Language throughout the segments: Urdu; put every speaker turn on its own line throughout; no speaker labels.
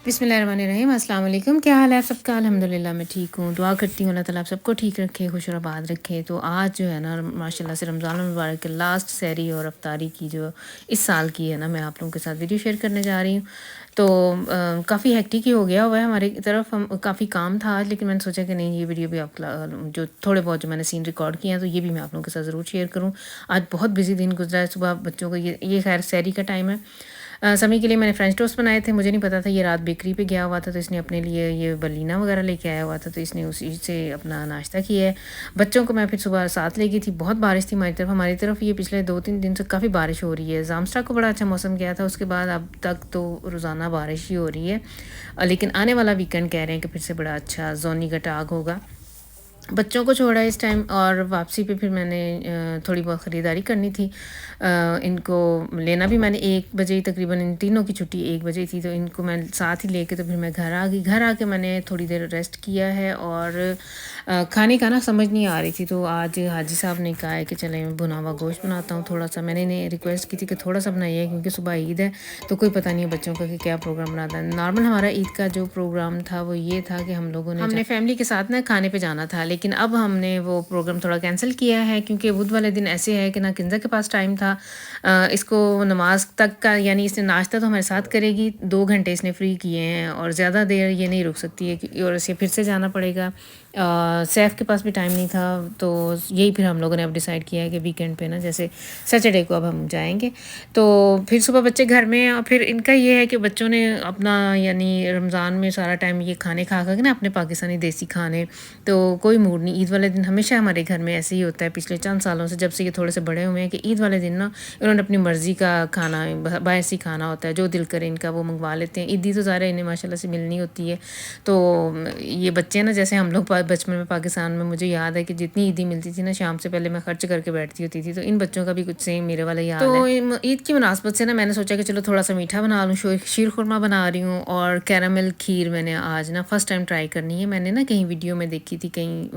بسم اللہ الرحمن الرحیم. السلام علیکم. کیا حال ہے آپ سب کا؟ الحمدللہ میں ٹھیک ہوں. دعا کرتی ہوں اللہ تعالیٰ آپ سب کو ٹھیک رکھے، خوش اور آباد رکھے. تو آج جو ہے نا ماشاء اللہ سے رمضان المبارک کے لاسٹ سحری اور افطاری کی جو اس سال کی ہے نا، میں آپ لوگوں کے ساتھ ویڈیو شیئر کرنے جا رہی ہوں. تو کافی ہیکٹک ہی ہو گیا ہوا ہے ہماری طرف، ہم کافی کام تھا آج، لیکن میں نے سوچا کہ نہیں، یہ ویڈیو بھی آپ جو تھوڑے بہت جو میں نے سین ریکارڈ کیے ہیں تو یہ بھی میں آپ لوگوں کے ساتھ ضرور شیئر کروں. آج بہت بزی دن گزرا ہے. صبح بچوں کو یہ خیر سحری کا ٹائم ہے. سمی کے لیے میں نے فرینچ ٹوسٹ بنائے تھے. مجھے نہیں پتا تھا، یہ رات بیکری پہ گیا ہوا تھا تو اس نے اپنے لیے یہ بلینا وغیرہ لے کے آیا ہوا تھا، تو اس نے اسی سے اپنا ناشتہ کیا ہے. بچوں کو میں پھر صبح ساتھ لے گئی تھی. بہت بارش تھی ہماری طرف یہ پچھلے 2-3 دن سے کافی بارش ہو رہی ہے. زامسٹا کو بڑا اچھا موسم گیا تھا، اس کے بعد اب تک تو روزانہ بارش ہی ہو رہی ہے. لیکن آنے والا ویکینڈ کہہ رہے ہیں کہ پھر سے بڑا اچھا زونی گٹاگ ہوگا. بچوں کو چھوڑا اس ٹائم، اور واپسی پہ پھر میں نے تھوڑی بہت خریداری کرنی تھی. ان کو لینا بھی میں نے 1 بجے تقریباً، ان تینوں کی چھٹی 1 بجے تھی، تو ان کو میں ساتھ ہی لے کے تو پھر میں گھر آ گئی. گھر آ کے میں نے تھوڑی دیر ریسٹ کیا ہے، اور کھانے کا نا سمجھ نہیں آ رہی تھی، تو آج حاجی صاحب نے کہا ہے کہ چلیں بنا ہوا گوشت بناتا ہوں تھوڑا سا. میں نے انہیں ریکویسٹ کی تھی کہ تھوڑا سا بنائیے، کیونکہ صبح عید ہے تو کوئی پتہ نہیں ہے بچوں کا کہ کیا پروگرام بناتا ہے. نارمل ہمارا عید کا جو پروگرام تھا وہ یہ تھا کہ ہم لوگوں نے فیملی کے ساتھ نا کھانے پہ جانا تھا، لیکن اب ہم نے وہ پروگرام تھوڑا کینسل کیا ہے، کیونکہ بدھ والے دن ایسے ہے کہ نہ کنزا کے پاس ٹائم تھا اس کو نماز تک کا، یعنی اس نے ناشتہ تو ہمارے ساتھ کرے گی. 2 گھنٹے اس نے فری کیے ہیں اور زیادہ دیر یہ نہیں رک سکتی ہے، اور اسے پھر سے جانا پڑے گا. سیف کے پاس بھی ٹائم نہیں تھا، تو یہی پھر ہم لوگوں نے اب ڈیسائیڈ کیا ہے کہ ویکینڈ پہ نا جیسے سیٹرڈے کو اب ہم جائیں گے. تو پھر صبح بچے گھر میں ہیں، اور پھر ان کا یہ ہے کہ بچوں نے اپنا یعنی رمضان میں سارا ٹائم یہ کھانے کھا کے نا اپنے پاکستانی دیسی کھانے، تو کوئی موڈ نہیں. عید والے دن ہمیشہ ہمارے گھر میں ایسے ہی ہوتا ہے پچھلے چند سالوں سے، جب سے یہ تھوڑے سے بڑے ہوئے ہیں، کہ عید والے دن نا انہوں نے اپنی مرضی کا کھانا، باہر کھانا ہوتا ہے، جو دل کرے ان کا وہ منگوا لیتے ہیں. عیدی تو ظاہر انہیں ماشاء اللہ سے ملنی ہوتی ہے. تو یہ بچے نا جیسے ہم لوگ بچپن میں پاکستان میں، مجھے یاد ہے کہ جتنی عیدی ملتی تھی نا شام سے پہلے میں خرچ کر کے بیٹھتی ہوتی تھی، تو ان بچوں کا بھی کچھ سیم میرے والا ہی حال ہے. تو عید کی مناسبت سے نا میں نے سوچا کہ چلو تھوڑا سا میٹھا بنا لوں. شیر خورما بنا رہی ہوں، اور کیرامل کھیر میں نے آج نا فرسٹ ٹائم ٹرائی کرنی ہے. میں نے نا کہیں ویڈیو میں دیکھی تھی، کہیں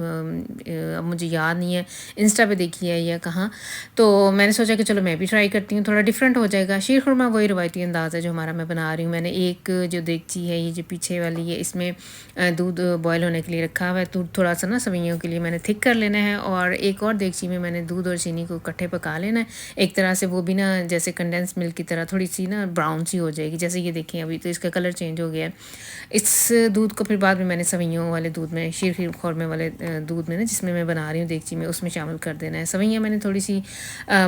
اب مجھے یاد نہیں ہے، انسٹا پہ دیکھی ہے یا کہاں، تو میں نے سوچا کہ چلو میں بھی ٹرائی کرتی ہوں، تھوڑا ڈفرینٹ ہو جائے گا. شیر خورما وہی روایتی انداز ہے جو ہمارا میں بنا رہی ہوں. میں نے ایک جو دیگچی ہے یہ جو پیچھے والی ہے، اس میں دودھ بوائل ہونے کے لیے رکھا ہوا ہے. دودھ تھوڑا سا نا سوئیوں کے لیے میں نے تھک کر لینا ہے، اور ایک اور دیگچی میں نے دودھ اور چینی کو اکٹھے پکا لینا ہے ایک طرح سے. وہ بھی نا جیسے کنڈینس ملک کی طرح تھوڑی سی نا براؤن سی ہو جائے گی. جیسے یہ دیکھیں ابھی تو اس کا کلر چینج ہو گیا ہے. اس دودھ کو پھر بعد میں نے سوئیوں والے دودھ میں، شیر خورمے والے دودھ میں نا جس میں بنا رہی ہوں دیگچی میں، اس میں شامل کر دینا ہے. سوئیاں میں نے تھوڑی سی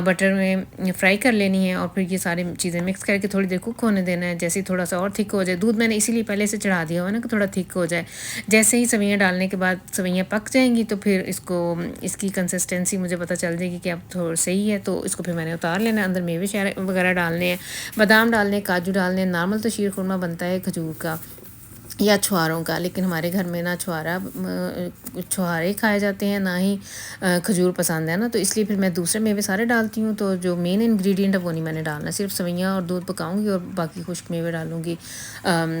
بٹر میں فرائی کر لینی ہے، اور پھر یہ ساری چیزیں مکس کر کے تھوڑی دیر کوک ہونے دینا ہے. جیسے تھوڑا سا اور تھک ہو جائے، دودھ میں نے اسی لیے پہلے سے چڑھا دیا ہوا نا کہ تھوڑا تھک ہو جائے. جیسے ہی سوئیاں ڈالنے کے بعد سوئیاں پک جائیں گی، تو پھر اس کی کنسسٹنسی مجھے پتہ چل جائے گی کہ اب تھوڑا صحیح ہے. تو اس کو پھر میں نے اتار لینا ہے. اندر میوے وغیرہ ڈالنے ہیں، بادام ڈالنے، کاجو ڈالنے. نارمل تو شیر خورما بنتا ہے کھجور کا یا چھواروں کا، لیکن ہمارے گھر میں نہ چھوارے کھائے جاتے ہیں، نہ ہی کھجور پسند ہے نا، تو اس لیے پھر میں دوسرے میوے سارے ڈالتی ہوں. تو جو مین انگریڈینٹ ہے وہ نہیں میں نے ڈالنا، صرف سوئیاں اور دودھ پکاؤں گی، اور باقی خشک میوے ڈالوں گی،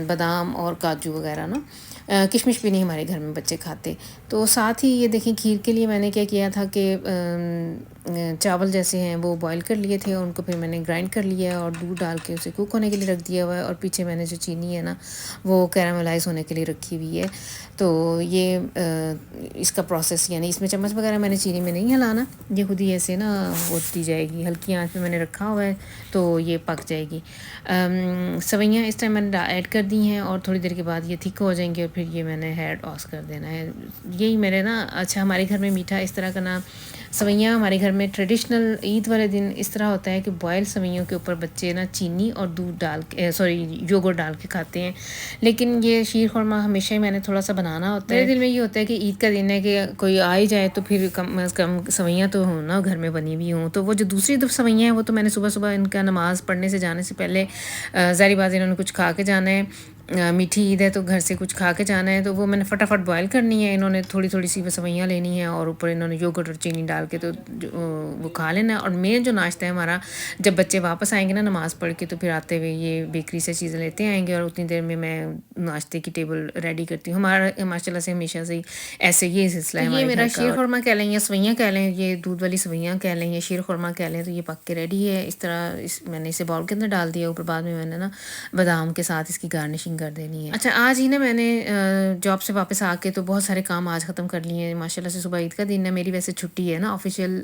بادام اور کاجو وغیرہ نا. کشمش بھی نہیں ہمارے گھر میں بچے کھاتے. تو ساتھ ہی یہ دیکھیں کھیر کے لیے میں نے کیا کیا تھا کہ چاول جیسے ہیں وہ بوائل کر لیے تھے، اور ان کو پھر میں نے گرائنڈ کر لیا ہے اور دودھ ڈال کے اسے کوک ہونے کے لیے رکھ دیا ہوا ہے. اور پیچھے میں نے جو چینی ہے نا وہ کیراملائز ہونے کے لیے رکھی ہوئی ہے. تو یہ اس کا پروسیس، یعنی اس میں چمچ وغیرہ میں نے چینی میں نہیں ہلانا، یہ خود ہی ایسے نا ہوتی جائے گی. ہلکی آنچ پہ میں نے رکھا ہوا ہے تو یہ پک جائے گی. سوئیاں اس ٹائم میں نے ایڈ کر دی ہیں، اور تھوڑی دیر کے بعد یہ تھک ہو جائیں گے، اور پھر یہ میں نے ہیڈ آف کر دینا ہے. یہی میرے نا اچھا ہمارے گھر میں میٹھا اس طرح کا نا، سوئیاں ہمارے گھر میں ٹریڈیشنل عید والے دن اس طرح ہوتا ہے کہ بوائل سوئیوں کے اوپر بچے نا چینی اور دودھ ڈال کے یوگرٹ ڈال کے کھاتے ہیں. لیکن یہ شیر خورما ہمیشہ ہی میں نے تھوڑا سا بنانا ہوتا ہے. میرے دل میں یہ ہوتا ہے کہ عید کا دن ہے کہ کوئی آ ہی جائے تو پھر کم از کم سوئیاں تو ہوں نا گھر میں بنی ہوئی ہوں. تو وہ جو دوسری دو سوئیاں ہیں وہ تو میں نے صبح صبح ان کا نماز پڑھنے سے جانے سے پہلے ظاہری بات انہوں نے کچھ کھا کے جانا ہے، میٹھی عید ہے تو گھر سے کچھ کھا کے جانا ہے، تو وہ میں نے فٹافٹ بوائل کرنی ہے. انہوں نے تھوڑی تھوڑی سی سوئیاں لینی ہیں، اور اوپر انہوں نے یوگرٹ اور چینی ڈال کے تو وہ کھا لینا ہے. اور مین جو ناشتہ ہے ہمارا، جب بچے واپس آئیں گے نا نماز پڑھ کے، تو پھر آتے ہوئے یہ بیکری سے چیزیں لیتے آئیں گے، اور اتنی دیر میں ناشتے کی ٹیبل ریڈی کرتی ہوں. ہمارا ماشاء اللہ سے ہمیشہ سے ایسے یہ سلسلہ ہے. یہ میرا شیر خورما کہہ لیں یا سوئیاں کہہ لیں، یہ دودھ والی سوئیاں کہہ لیں یا شیر خورما کہہ لیں، تو یہ پک کے ریڈی ہے. اس طرح میں نے اسے باؤل کے اندر ڈال دیا. اوپر بعد میں نے نا بادام کے ساتھ اس کی گارنشنگ پیکنگ کر دینی ہے. اچھا آج ہی نا میں نے جاب سے واپس آ کے تو بہت سارے کام آج ختم کر لیے ہیں ماشاء اللہ سے. صبح عید کا دن ہے, میری ویسے چھٹی ہے نا آفیشیل,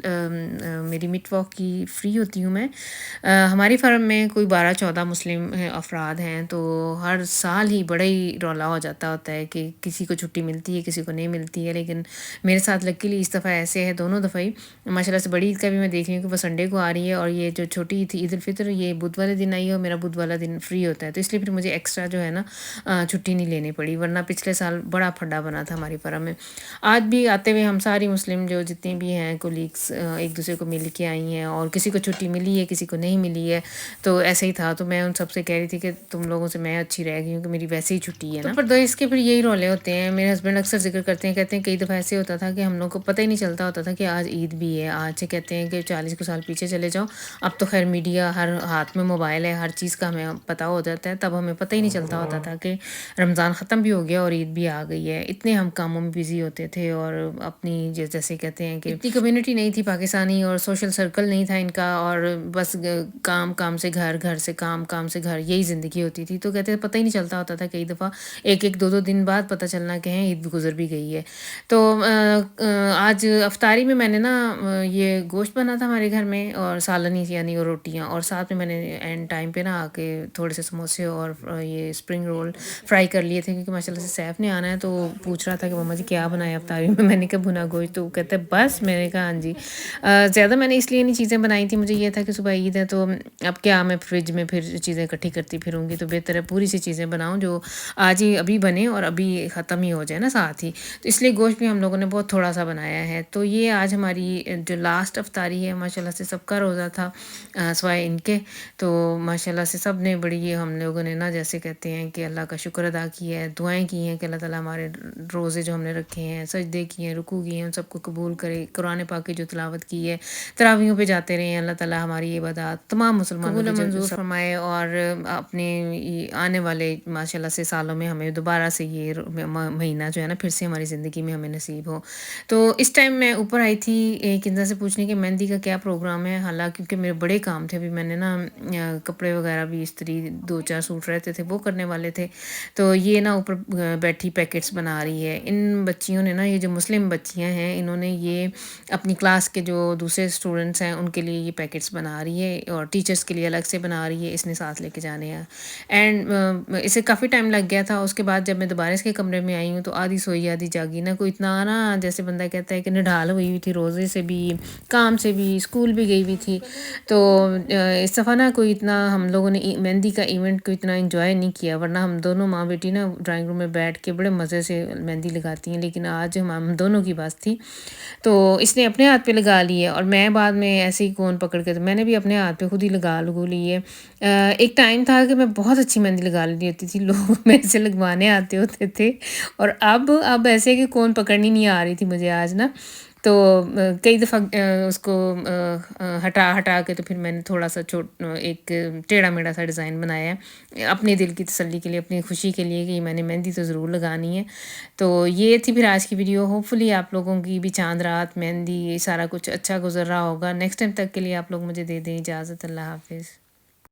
میری مڈ واک کی فری ہوتی ہوں میں. ہماری فرم میں کوئی 12-14 مسلم افراد ہیں, تو ہر سال ہی بڑا ہی رولا ہو جاتا ہوتا ہے کہ کسی کو چھٹی ملتی ہے کسی کو نہیں ملتی ہے. لیکن میرے ساتھ لکیلی اس دفعہ ایسے ہے, دونوں دفعہ ہی ماشاء اللہ سے. بڑی عید کا بھی میں دیکھ رہی ہوں کہ وہ سنڈے کو آ رہی ہے, اور یہ جو چھوٹی عید تھی عید الفطر یہ بدھ والے دن آئی ہے, اور میرا بدھ والا دن فری ہوتا ہے, تو اس لیے پھر مجھے ایکسٹرا جو ہے نا چھٹی نہیں لینی پڑی, ورنہ پچھلے سال بڑا پھڈا بنا تھا ہماری فرم میں. آج بھی آتے ہوئے ہم ساری مسلم جو جتنی بھی ہیں کولیگس ایک دوسرے کو مل کے آئی ہیں, اور کسی کو چھٹی ملی ہے کسی کو نہیں ملی ہے, تو ایسے ہی تھا. تو میں ان سب سے کہہ رہی تھی کہ تم لوگوں سے میں اچھی رہ گئی ہوں کہ میری ویسے ہی چھٹی ہے نا. پر اس کے پھر یہی رولے ہوتے ہیں. میرے ہسبینڈ اکثر ذکر کرتے ہیں, کہتے ہیں کئی دفعہ ایسے ہوتا تھا کہ ہم لوگ کو پتہ ہی نہیں چلتا ہوتا تھا کہ آج عید بھی ہے. آج سے کہتے ہیں کہ 40 سال پیچھے چلے جاؤ, اب تو خیر میڈیا ہر ہاتھ میں موبائل ہے, ہر چیز کا ہمیں پتہ ہو جاتا ہے. تب ہمیں پتہ ہی نہیں چلتا ہوتا تھا کہ رمضان ختم بھی ہو گیا اور عید بھی آ گئی ہے. اتنے ہم کاموں میں بزی ہوتے تھے, اور اپنی جیسے کہتے ہیں کہ اتنی کمیونٹی نہیں تھی پاکستانی, اور سوشل سرکل نہیں تھا ان کا, اور بس کام سے گھر, گھر سے کام سے گھر, یہی زندگی ہوتی تھی. تو کہتے ہیں پتہ ہی نہیں چلتا ہوتا تھا, کئی دفعہ 1-2 دن بعد پتہ چلنا کہ عید بھی گزر بھی گئی ہے. تو آج افطاری میں نے نا یہ گوشت بنا تھا ہمارے گھر میں, اور سالنی یعنی اور روٹیاں, اور ساتھ میں نے اینڈ ٹائم پہ نا آ کے تھوڑے سے سموسے اور یہ اسپرنگ رول فرائی کر لیے تھے, کیونکہ ماشاء اللہ سے سیف نے آنا ہے. تو پوچھ رہا تھا کہ مما جی کیا بنایا افطاری میں. میں نے کہا بھنا گوشت. تو کہتے بس, میں نے کہا ہاں جی. زیادہ میں نے اس لیے نہیں چیزیں بنائی تھیں, مجھے یہ تھا کہ صبح عید ہے تو اب کیا میں فریج میں پھر چیزیں اکٹھی کرتی پھروں گی, تو بہتر ہے پوری سی چیزیں بناؤں جو آج ہی ابھی بنے اور ابھی ختم ہی ہو جائے نا ساتھ ہی. تو اس لیے گوشت بھی ہم لوگوں نے بہت تھوڑا سا بنایا ہے. تو یہ آج ہماری جو لاسٹ افطاری ہے, ماشاء اللہ سے سب کا روزہ تھا سوائے ان کے. تو ماشاء اللہ سے سب نے بڑی, یہ ہم لوگوں نے نا جیسے کہتے ہیں کہ اللہ کا شکر ادا کیا ہے, دعائیں کی ہیں کہ اللہ تعالیٰ ہمارے روزے جو ہم نے رکھے ہیں, سجدے کیے ہیں, رکوع کیے ہیں, ان سب کو قبول کرے. قرآن پاک کی جو تلاوت کی ہے, تراویحوں پہ جاتے رہے ہیں, اللہ تعالیٰ ہماری عبادات تمام مسلمانوں کی منظور فرمائے, اور اپنے آنے والے ماشاء اللہ سے سالوں میں ہمیں دوبارہ سے یہ مہینہ جو ہے نا پھر سے ہماری زندگی میں ہمیں نصیب ہو. تو اس ٹائم میں اوپر آئی تھی کنزا سے پوچھنے کہ مہندی کا کیا پروگرام ہے. حالانکہ کیونکہ میرے بڑے کام تھے, ابھی میں نے نا کپڑے وغیرہ بھی استری 2-4 سوٹ رہتے تھے وہ کرنے والے تھے. تو یہ نا اوپر بیٹھی پیکٹس بنا رہی ہے. ان بچیوں نے نا, یہ جو مسلم بچیاں ہیں, انہوں نے یہ اپنی کلاس کے جو دوسرے اسٹوڈنٹس ہیں ان کے لیے یہ پیکٹس بنا رہی ہے, اور ٹیچرس کے لیے الگ سے بنا رہی ہے, اس نے ساتھ لے کے جانے ہیں. اینڈ اسے کافی ٹائم لگ گیا تھا. اس کے بعد جب میں دوبارہ اس کے کمرے میں آئی ہوں تو آدھی سوئی آدھی جاگی, نہ کوئی اتنا نا جیسے بندہ کہتا ہے کہ نڈھال ہوئی ہوئی تھی, روزے سے بھی, کام سے بھی, اسکول بھی گئی ہوئی تھی. تو اس دفعہ نا کوئی اتنا ہم لوگوں نے مہندی کا ایونٹ کو اتنا انجوائے نہیں کیا, ورنہ ہم دونوں ماں بیٹی نا ڈرائنگ روم میں بیٹھ کے بڑے مزے سے مہندی لگاتی ہیں. لیکن آج ہم دونوں کی بات تھی, تو اس نے اپنے ہاتھ پہ لگا لی ہے, اور میں بعد میں ایسے ہی کون پکڑ کے, تو میں نے بھی اپنے ہاتھ پہ خود ہی لگو لی ہے. ایک ٹائم تھا کہ میں بہت اچھی مہندی لگا لی ہوتی تھی, لوگ میرے سے لگوانے آتے ہوتے تھے, اور اب ایسے کہ کون پکڑنی نہیں آ رہی تھی مجھے آج نا. تو کئی دفعہ اس کو ہٹا کے, تو پھر میں نے تھوڑا سا ایک ٹیڑھا میڑھا سا ڈیزائن بنایا ہے اپنے دل کی تسلی کے لیے, اپنی خوشی کے لیے, کہ میں نے مہندی تو ضرور لگانی ہے. تو یہ تھی پھر آج کی ویڈیو. ہوپ فلی آپ لوگوں کی بھی چاند رات, مہندی, یہ سارا کچھ اچھا گزر رہا ہوگا. نیکسٹ ٹائم تک کے لیے آپ لوگ مجھے دے دیں اجازت. اللہ حافظ.